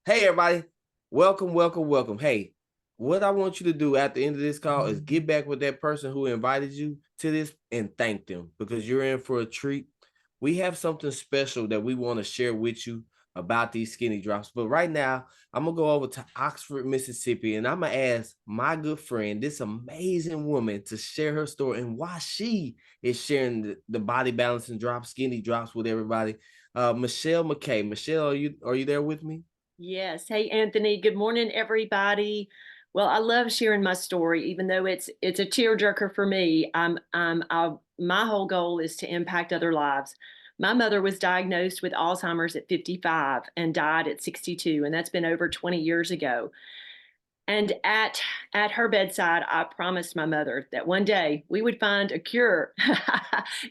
Hey, everybody. Welcome, welcome, welcome. Hey, what I want you to do at the end of this call is get back with that person who invited you to this and thank them because you're in for a treat. We have something special that we want to share with you about these skinny drops. But right now, I'm going to go over to Oxford, Mississippi, and I'm going to ask my good friend, this amazing woman, to share her story and why she is sharing the body balancing drops, skinny drops with everybody. Michelle McKay. Michelle, are you there with me? Yes. Hey, Anthony. Good morning, everybody. Well, I love sharing my story, even though it's a tearjerker for me. My whole goal is to impact other lives. My mother was diagnosed with Alzheimer's at 55 and died at 62, and that's been over 20 years ago. And at her bedside, I promised my mother that one day we would find a cure.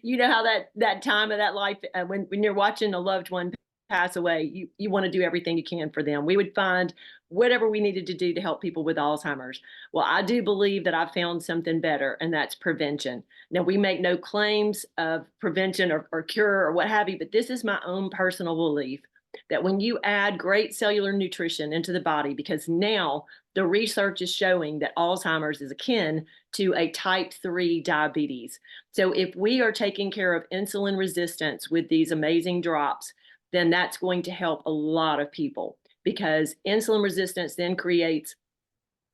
You know how that time of that life, when you're watching a loved one pass away, you want to do everything you can for them. We would find whatever we needed to do to help people with Alzheimer's. Well, I do believe that I found something better, and that's prevention. Now, we make no claims of prevention or cure or what have you, but this is my own personal belief that when you add great cellular nutrition into the body, because now the research is showing that Alzheimer's is akin to a type 3 diabetes. So if we are taking care of insulin resistance with these amazing drops, then that's going to help a lot of people because insulin resistance then creates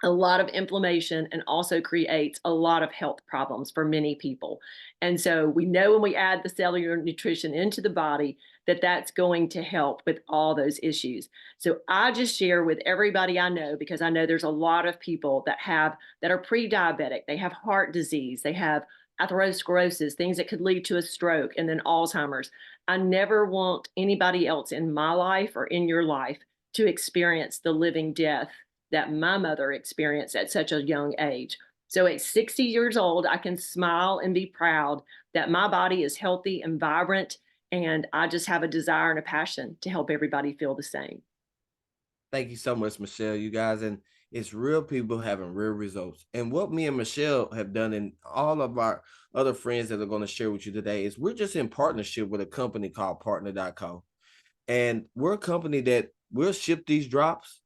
a lot of inflammation and also creates a lot of health problems for many people. And so we know when we add the cellular nutrition into the body that that's going to help with all those issues. So I just share with everybody I know because I know there's a lot of people that are pre-diabetic, they have heart disease, they have atherosclerosis, things that could lead to a stroke and then Alzheimer's. I never want anybody else in my life or in your life to experience the living death that my mother experienced at such a young age. So at 60 years old, I can smile and be proud that my body is healthy and vibrant. And I just have a desire and a passion to help everybody feel the same. Thank you so much, Michelle, you guys. And it's real people having real results. And what me and Michelle have done, and all of our other friends that are going to share with you today, is we're just in partnership with a company called Partner.co. And we're a company that will ship these drops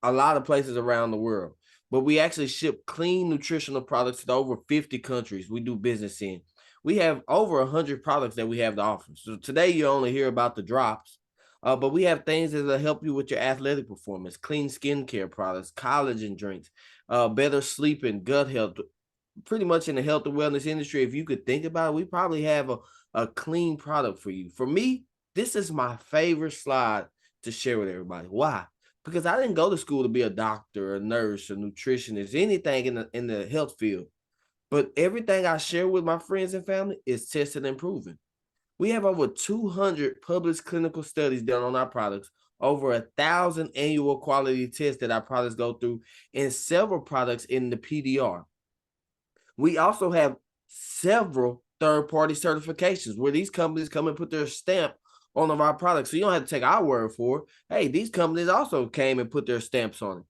a lot of places around the world. But we actually ship clean nutritional products to over 50 countries we do business in. We have over 100 products that we have to offer. So today you only hear about the drops, but we have things that will help you with your athletic performance, clean skincare products, collagen drinks, better sleep and gut health. Pretty much in the health and wellness industry, if you could think about it, we probably have a clean product for you. For me, this is my favorite slide to share with everybody. Why? Because I didn't go to school to be a doctor, a nurse, a nutritionist, anything in the health field. But everything I share with my friends and family is tested and proven. We have over 200 published clinical studies done on our products, over 1,000 annual quality tests that our products go through, and several products in the PDR. We also have several third-party certifications where these companies come and put their stamp on of our products. So you don't have to take our word for it. Hey, these companies also came and put their stamps on it.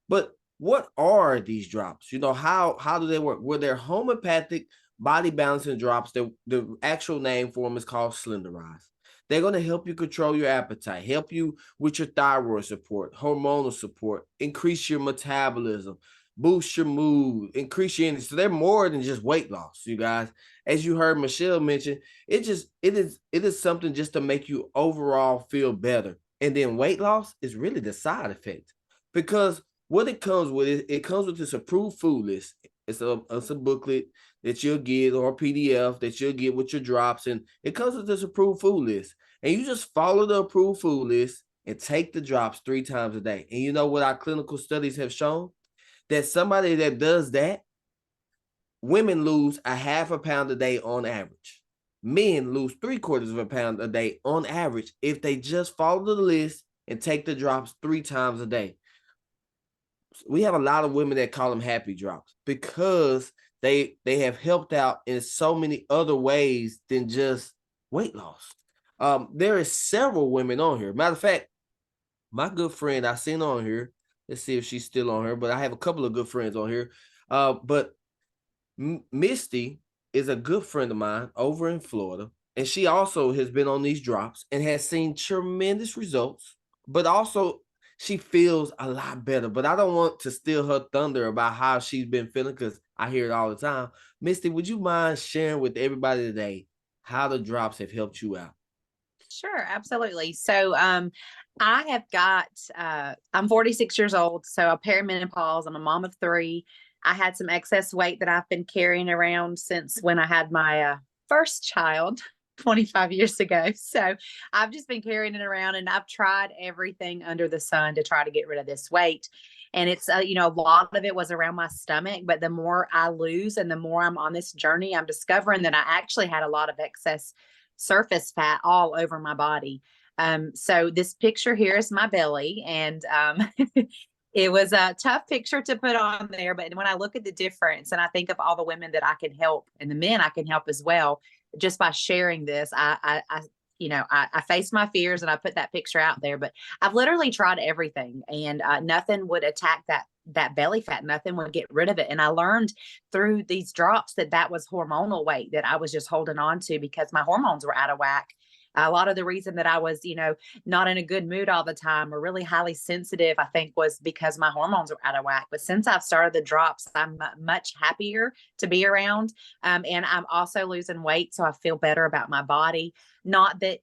But what are these drops? How do they work? Well, they're homeopathic body balancing drops. The actual name for them is called Slenderize. They're going to help you control your appetite, help you with your thyroid support, hormonal support, increase your metabolism, boost your mood, increase your energy. So they're more than just weight loss, you guys. As you heard Michelle mention, it is something just to make you overall feel better. And then weight loss is really the side effect because what it comes with, it comes with this approved food list. It's a booklet that you'll get or a PDF that you'll get with your drops, and it comes with this approved food list. And you just follow the approved food list and take the drops 3 times a day. And you know what our clinical studies have shown? That somebody that does that, women lose a half a pound a day on average. Men lose 3/4 of a pound a day on average if they just follow the list and take the drops 3 times a day. We have a lot of women that call them happy drops because they have helped out in so many other ways than just weight loss. There is several women on here. Matter of fact, my good friend I seen on here. Let's see if she's still on here, but I have a couple of good friends on here. But Misty is a good friend of mine over in Florida, and she also has been on these drops and has seen tremendous results. But also, she feels a lot better. But I don't want to steal her thunder about how she's been feeling because I hear it all the time. Misty, would you mind sharing with everybody today how the drops have helped you out? Sure, absolutely. So, I have got, I'm 46 years old, so a perimenopause. I'm a mom of three. I had some excess weight that I've been carrying around since when I had my first child 25 years ago. So, I've just been carrying it around and I've tried everything under the sun to try to get rid of this weight. And it's, a lot of it was around my stomach, but the more I lose and the more I'm on this journey, I'm discovering that I actually had a lot of excess surface fat all over my body. So this picture here is my belly, and it was a tough picture to put on there. But when I look at the difference, and I think of all the women that I can help, and the men I can help as well, just by sharing this, I faced my fears and I put that picture out there. But I've literally tried everything, and nothing would attack that belly fat. Nothing would get rid of it. And I learned through these drops that that was hormonal weight that I was just holding on to because my hormones were out of whack. A lot of the reason that I was, not in a good mood all the time or really highly sensitive, I think was because my hormones were out of whack. But since I've started the drops, I'm much happier to be around. And I'm also losing weight. So I feel better about my body. Not that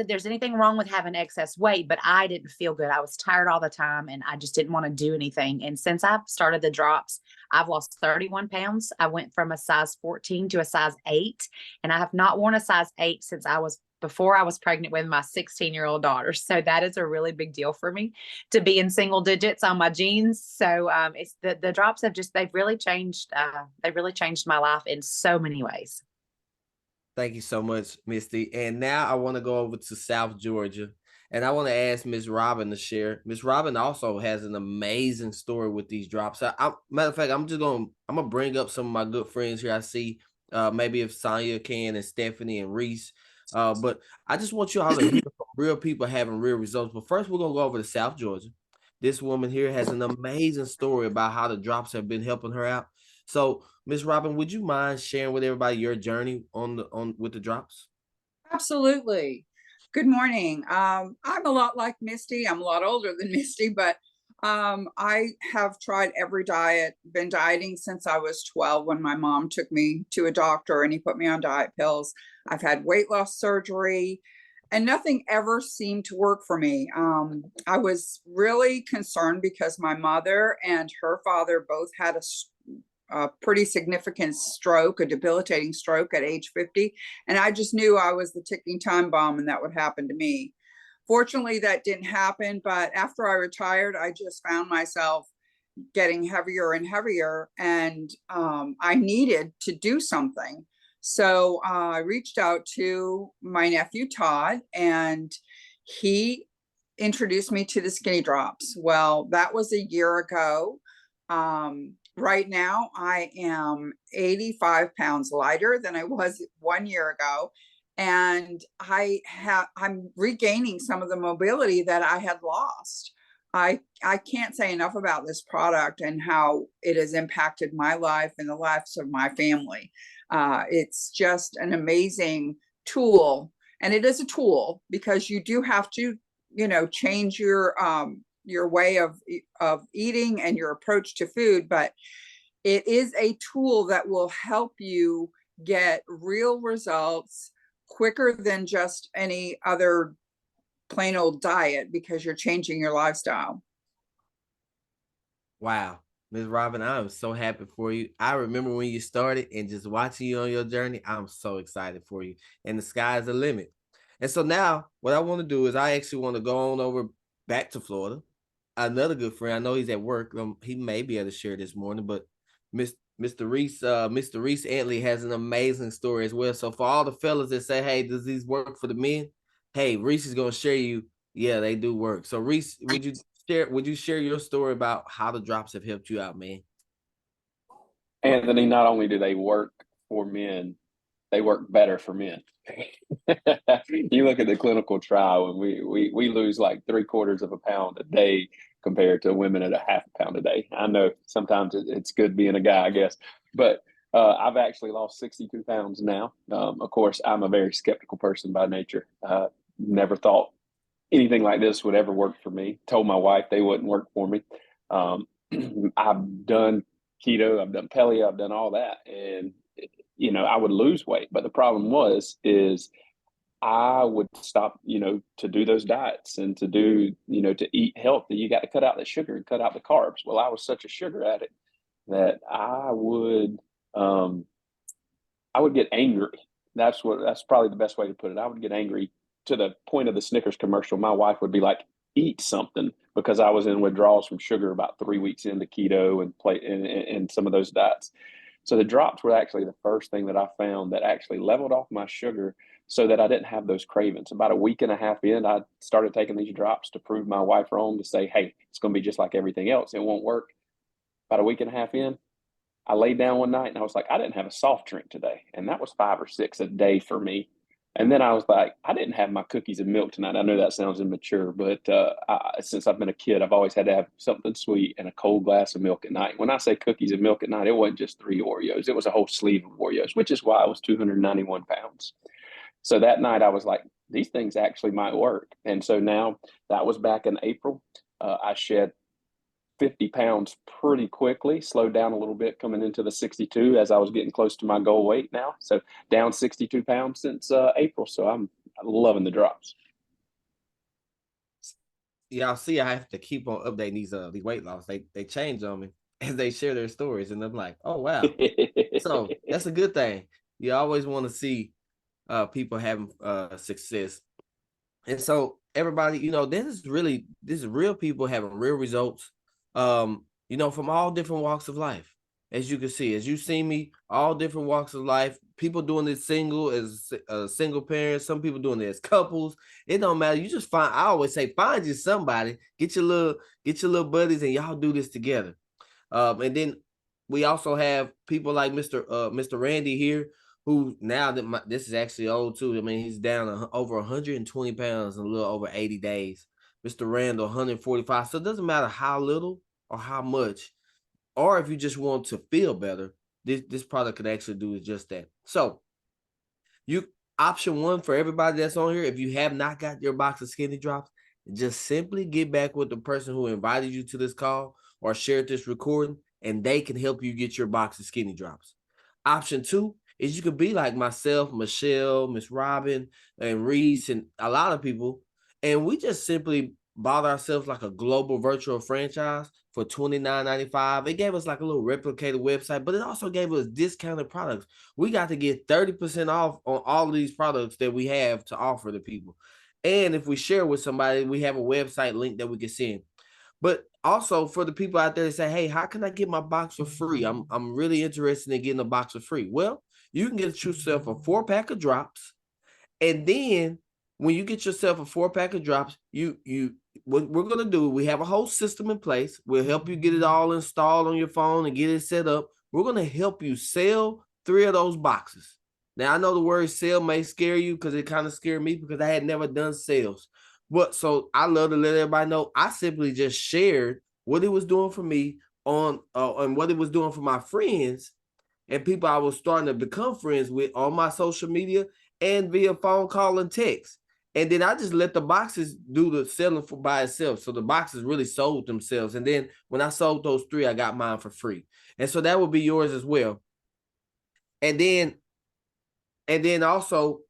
there's anything wrong with having excess weight, but I didn't feel good. I was tired all the time and I just didn't want to do anything. And since I've started the drops, I've lost 31 pounds. I went from a size 14 to a size 8, and I have not worn a size 8 since I was before I was pregnant with my 16-year-old daughter. So that is a really big deal for me to be in single digits on my jeans. So it's the drops have just they've really changed my life in so many ways. Thank you so much, Misty. And now I want to go over to South Georgia and I want to ask Miss Robin to share. Miss Robin also has an amazing story with these drops. Matter of fact, I'm gonna bring up some of my good friends here. I see maybe if Sonya can and Stephanie and Reese. But I just want you all to hear from real people having real results. But first, we're gonna go over to South Georgia. This woman here has an amazing story about how the drops have been helping her out. So, Miss Robin, would you mind sharing with everybody your journey on with the drops? Absolutely. Good morning. I'm a lot like Misty. I'm a lot older than Misty, but I have tried every diet, been dieting since I was 12 when my mom took me to a doctor and he put me on diet pills. I've had weight loss surgery and nothing ever seemed to work for me. I was really concerned because my mother and her father both had a pretty significant stroke, a debilitating stroke at age 50. And I just knew I was the ticking time bomb and that would happen to me. Fortunately, that didn't happen. But after I retired, I just found myself getting heavier and heavier. And I needed to do something. So I reached out to my nephew, Todd, and he introduced me to the skinny drops. Well, that was a year ago. Right now, I am 85 pounds lighter than I was 1 year ago. And I'm regaining some of the mobility that I had lost. I can't say enough about this product and how it has impacted my life and the lives of my family. It's just an amazing tool. And it is a tool because you do have to, change your way of eating and your approach to food, but it is a tool that will help you get real results quicker than just any other plain old diet because you're changing your lifestyle. Wow. Miss Robin, I am so happy for you. I remember when you started and just watching you on your journey. I'm so excited for you. And the sky's the limit. And so now what I want to do is I actually want to go on over back to Florida. Another good friend. I know he's at work. He may be able to share this morning, but Mr. Reese Antley has an amazing story as well. So for all the fellas that say, "Hey, does these work for the men?" Hey, Reese is gonna share you. Yeah, they do work. So Reese, would you share your story about how the drops have helped you out, man? Anthony, not only do they work for men, they work better for men. You look at the clinical trial, and we lose like 3/4 of a pound a day compared to women at a half a pound a day. I know sometimes it's good being a guy, I guess, but I've actually lost 62 pounds now. Of course, I'm a very skeptical person by nature. Never thought anything like this would ever work for me. Told my wife they wouldn't work for me. Um, I've done keto, I've done paleo, I've done all that, and I would lose weight. But the problem is I would stop, to do those diets and to do, to eat healthy. You got to cut out the sugar and cut out the carbs. Well, I was such a sugar addict that I would get angry. That's probably the best way to put it. I would get angry to the point of the Snickers commercial. My wife would be like, "Eat something," because I was in withdrawals from sugar about 3 weeks into keto and some of those diets. So the drops were actually the first thing that I found that actually leveled off my sugar so that I didn't have those cravings. About a week and a half in, I started taking these drops to prove my wife wrong, to say, "Hey, it's going to be just like everything else. It won't work." About a week and a half in, I laid down one night and I was like, I didn't have a soft drink today. And that was 5 or 6 a day for me. And then I was like, I didn't have my cookies and milk tonight. I know that sounds immature, but since I've been a kid, I've always had to have something sweet and a cold glass of milk at night. When I say cookies and milk at night, it wasn't just 3 Oreos. It was a whole sleeve of Oreos, which is why I was 291 pounds. So that night I was like, these things actually might work. And so now, that was back in April. I shed 50 pounds pretty quickly, slowed down a little bit coming into the 62 as I was getting close to my goal weight now. So down 62 pounds since April. So I'm loving the drops. Y'all see, I have to keep on updating these weight loss. They change on me as they share their stories, and I'm like, oh wow. So that's a good thing. You always want to see people having success. And so everybody, this is real people having real results. From all different walks of life. As you can see, as you see me, all different walks of life. People doing this single as single parents. Some people doing it as couples. It don't matter. You just I always say, find you somebody. Get your little buddies, and y'all do this together. And then we also have people like Mr. Randy here, who now that this is actually old too. I mean, he's down over 120 pounds in a little over 80 days. Mr. Randall, 145. So it doesn't matter how little or how much, or if you just want to feel better, this product could actually do just that. So option one for everybody that's on here, if you have not got your box of Skinny Drops, just simply get back with the person who invited you to this call or shared this recording, and they can help you get your box of Skinny Drops. Option two is you could be like myself, Michelle, Miss Robin, and Reese, and a lot of people, and we just simply bought ourselves like a global virtual franchise for $29.95. It gave us like a little replicated website, but it also gave us discounted products. We got to get 30% off on all of these products that we have to offer to people. And if we share with somebody, we have a website link that we can send. But also for the people out there that say, hey, how can I get my box for free? I'm really interested in getting a box for free. Well, you can get yourself a 4-pack of drops. And then when you get yourself a 4-pack of drops, what we're going to do, we have a whole system in place. We'll help you get it all installed on your phone and get it set up. We're going to help you sell 3 of those boxes. Now, I know the word sale may scare you because it kind of scared me because I had never done sales. But so I love to let everybody know I simply just shared what it was doing for me on and what it was doing for my friends and people I was starting to become friends with on my social media and via phone call and text. And then I just let the boxes do the selling by itself. So the boxes really sold themselves. And then when I sold those 3, I got mine for free. And so that would be yours as well. And then also,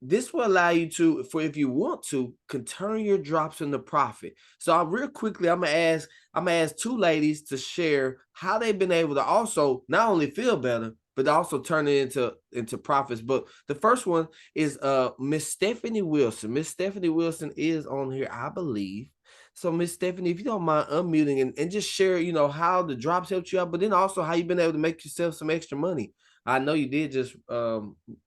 this will allow you to, if you want to, can turn your drops into profit. So real quickly, I'm gonna ask 2 ladies to share how they've been able to also not only feel better, but also turn it into profits. But the first one is Miss Stephanie Wilson. Miss Stephanie Wilson is on here, I believe. So Miss Stephanie, if you don't mind unmuting and just share, how the drops helped you out, but then also how you've been able to make yourself some extra money. I know you did just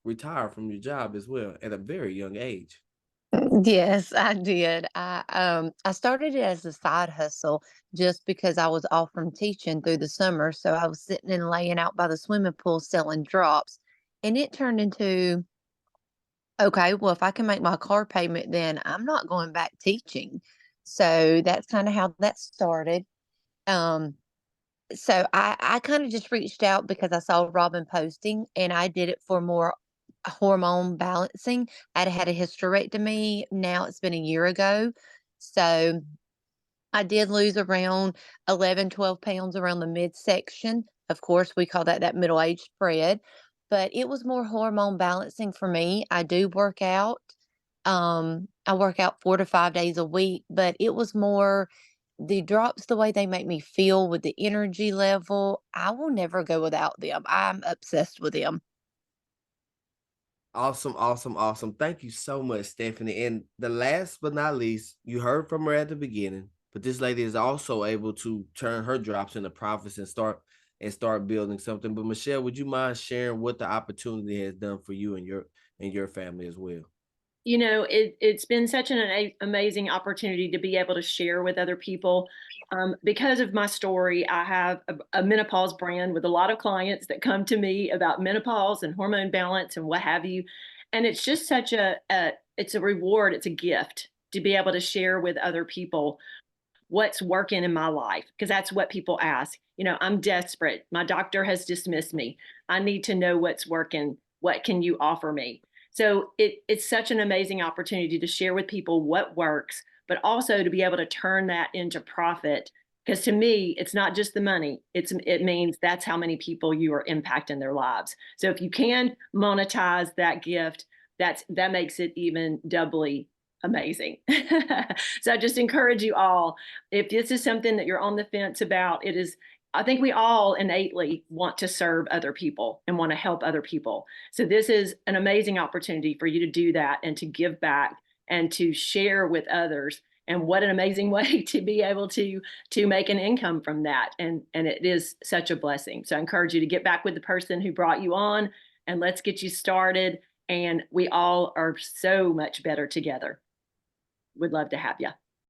retire from your job as well at a very young age. Yes, I did. I started it as a side hustle just because I was off from teaching through the summer. So I was sitting and laying out by the swimming pool selling drops. And it turned into, okay, well, if I can make my car payment, then I'm not going back teaching. So that's kind of how that started. So I kind of just reached out because I saw Robin posting, and I did it for more hormone balancing. I'd had a hysterectomy. Now it's been a year ago. So I did lose around 11, 12 pounds around the midsection. Of course, we call that middle age spread, but it was more hormone balancing for me. I do work out. I work out 4 to 5 days a week, but it was more the drops, the way they make me feel with the energy level. I will never go without them. I'm obsessed with them. Awesome, awesome, awesome. Thank you so much, Stephanie. And the last but not least, you heard from her at the beginning, but this lady is also able to turn her drops into profits and start building something. But Michelle, would you mind sharing what the opportunity has done for you and your family as well? You know, it's been such an amazing opportunity to be able to share with other people. Because of my story, I have a menopause brand with a lot of clients that come to me about menopause and hormone balance and what have you. And it's just such it's a reward, it's a gift to be able to share with other people what's working in my life, because that's what people ask. You know, I'm desperate. My doctor has dismissed me. I need to know what's working. What can you offer me? So it's such an amazing opportunity to share with people what works, but also to be able to turn that into profit. Because to me, it's not just the money. It means that's how many people you are impacting their lives. So if you can monetize that gift, that makes it even doubly amazing. So I just encourage you all, if this is something that you're on the fence about, I think we all innately want to serve other people and want to help other people. So this is an amazing opportunity for you to do that and to give back and to share with others. And what an amazing way to be able to make an income from that. And it is such a blessing. So I encourage you to get back with the person who brought you on, and let's get you started. And we all are so much better together. Would love to have you.